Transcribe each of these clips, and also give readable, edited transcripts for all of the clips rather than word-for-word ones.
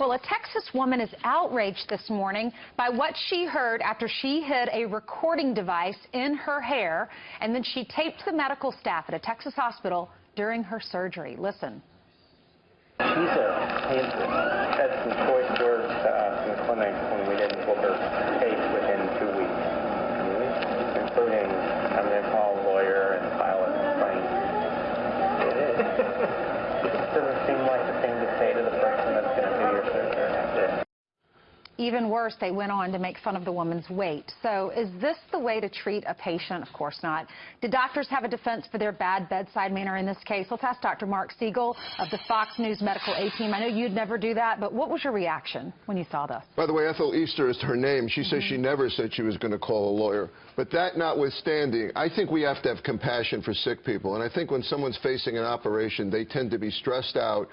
Well, a Texas woman is outraged this morning by what she heard after she hid a recording device in her hair, and then she taped the medical staff at a Texas hospital during her surgery. Listen. She's had some choice words to us in the clinic when we didn't book her case within 2 weeks, including, I'm going to call a lawyer and file a complaint. It is. It just doesn't seem like the thing to say to the person that's going to do your surgery. That's it. Even worse, they went on to make fun of the woman's weight. So is this the way to treat a patient? Of course not. Did doctors have a defense for their bad bedside manner in this case? Let's ask Dr. Marc Siegel of the Fox News Medical A-Team. I know you'd never do that, but what was your reaction when you saw this? By the way, Ethel Easter is her name. She says she never said she was going to call a lawyer. But that notwithstanding, I think we have to have compassion for sick people. And I think when someone's facing an operation, they tend to be stressed out,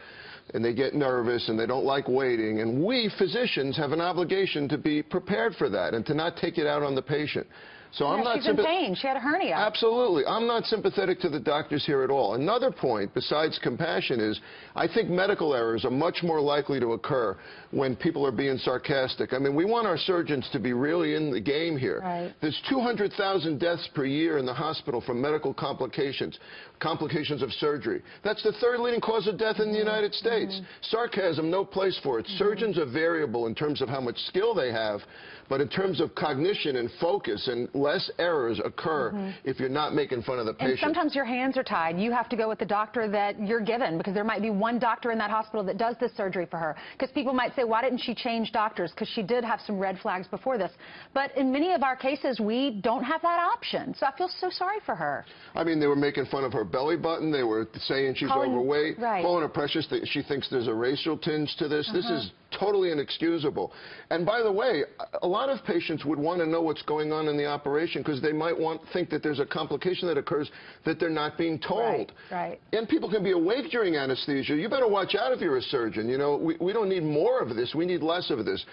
and they get nervous, and they don't like waiting. And we, physicians, have an obligation to be prepared for that and to not take it out on the patient. So I'm not she's in pain. She had a hernia. Absolutely. I'm not sympathetic to the doctors here at all. Another point, besides compassion, is I think medical errors are much more likely to occur when people are being sarcastic. I mean, we want our surgeons to be really in the game here. Right. There's 200,000 deaths per year in the hospital from medical complications of surgery. That's the third leading cause of death in the United States. Sarcasm, no place for it. Surgeons are variable in terms of how much skill they have, but in terms of cognition and focus, and less errors occur if you're not making fun of the patient. And sometimes your hands are tied. You have to go with the doctor that you're given, because there might be one doctor in that hospital that does this surgery for her. Because people might say, why didn't she change doctors? Because she did have some red flags before this. But in many of our cases, we don't have that option. So I feel so sorry for her. I mean, they were making fun of her belly button. They were saying she's overweight, calling her precious. She thinks there's a racial tinge to this. This is totally inexcusable. And by the way, a lot of patients would want to know what's going on in the operation, because they might think that there's a complication that occurs that they're not being told. Right. And people can be awake during anesthesia. You better watch out if you're a surgeon. You know, we don't need more of this. We need less of this.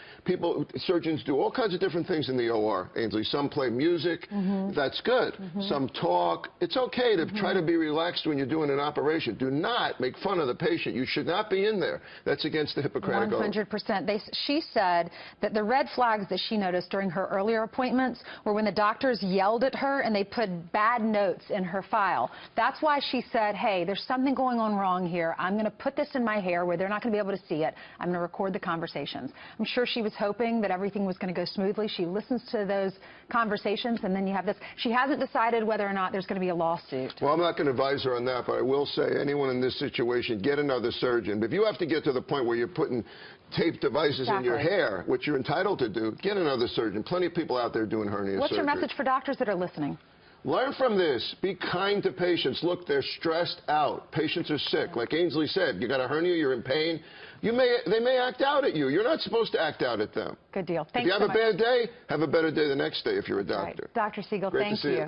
Surgeons do all kinds of different things in the OR, Ainsley. Some play music. That's good. Some talk. It's okay to try to be relaxed when you're doing an operation. Do not make fun of the patient. You should not be in there. That's against the Hippocratic Oath. 100%. She said that the red flags that she noticed during her earlier appointments were when the doctors yelled at her and they put bad notes in her file. That's why she said, hey, there's something going on wrong here. I'm going to put this in my hair where they're not going to be able to see it. I'm going to record the conversations. I'm sure she was hoping that everything was going to go smoothly. She listens to those conversations, and then you have this. She hasn't decided whether or not there's going to be a lawsuit. Well, I'm not going to advise her on that, but I will say anyone in this situation, get another surgeon. But if you have to get to the point where you're putting tape devices in your hair, which you're entitled to do, get another surgeon. Plenty of people out there doing hernia surgery. What's your message for doctors that are listening? Learn from this. Be kind to patients. Look, they're stressed out. Patients are sick. Like Ainsley said, you got a hernia, you're in pain. They may act out at you. You're not supposed to act out at them. Good deal. Thanks so much. If you have a bad day, have a better day the next day if you're a doctor. Right. Dr. Siegel, Great thank to see you.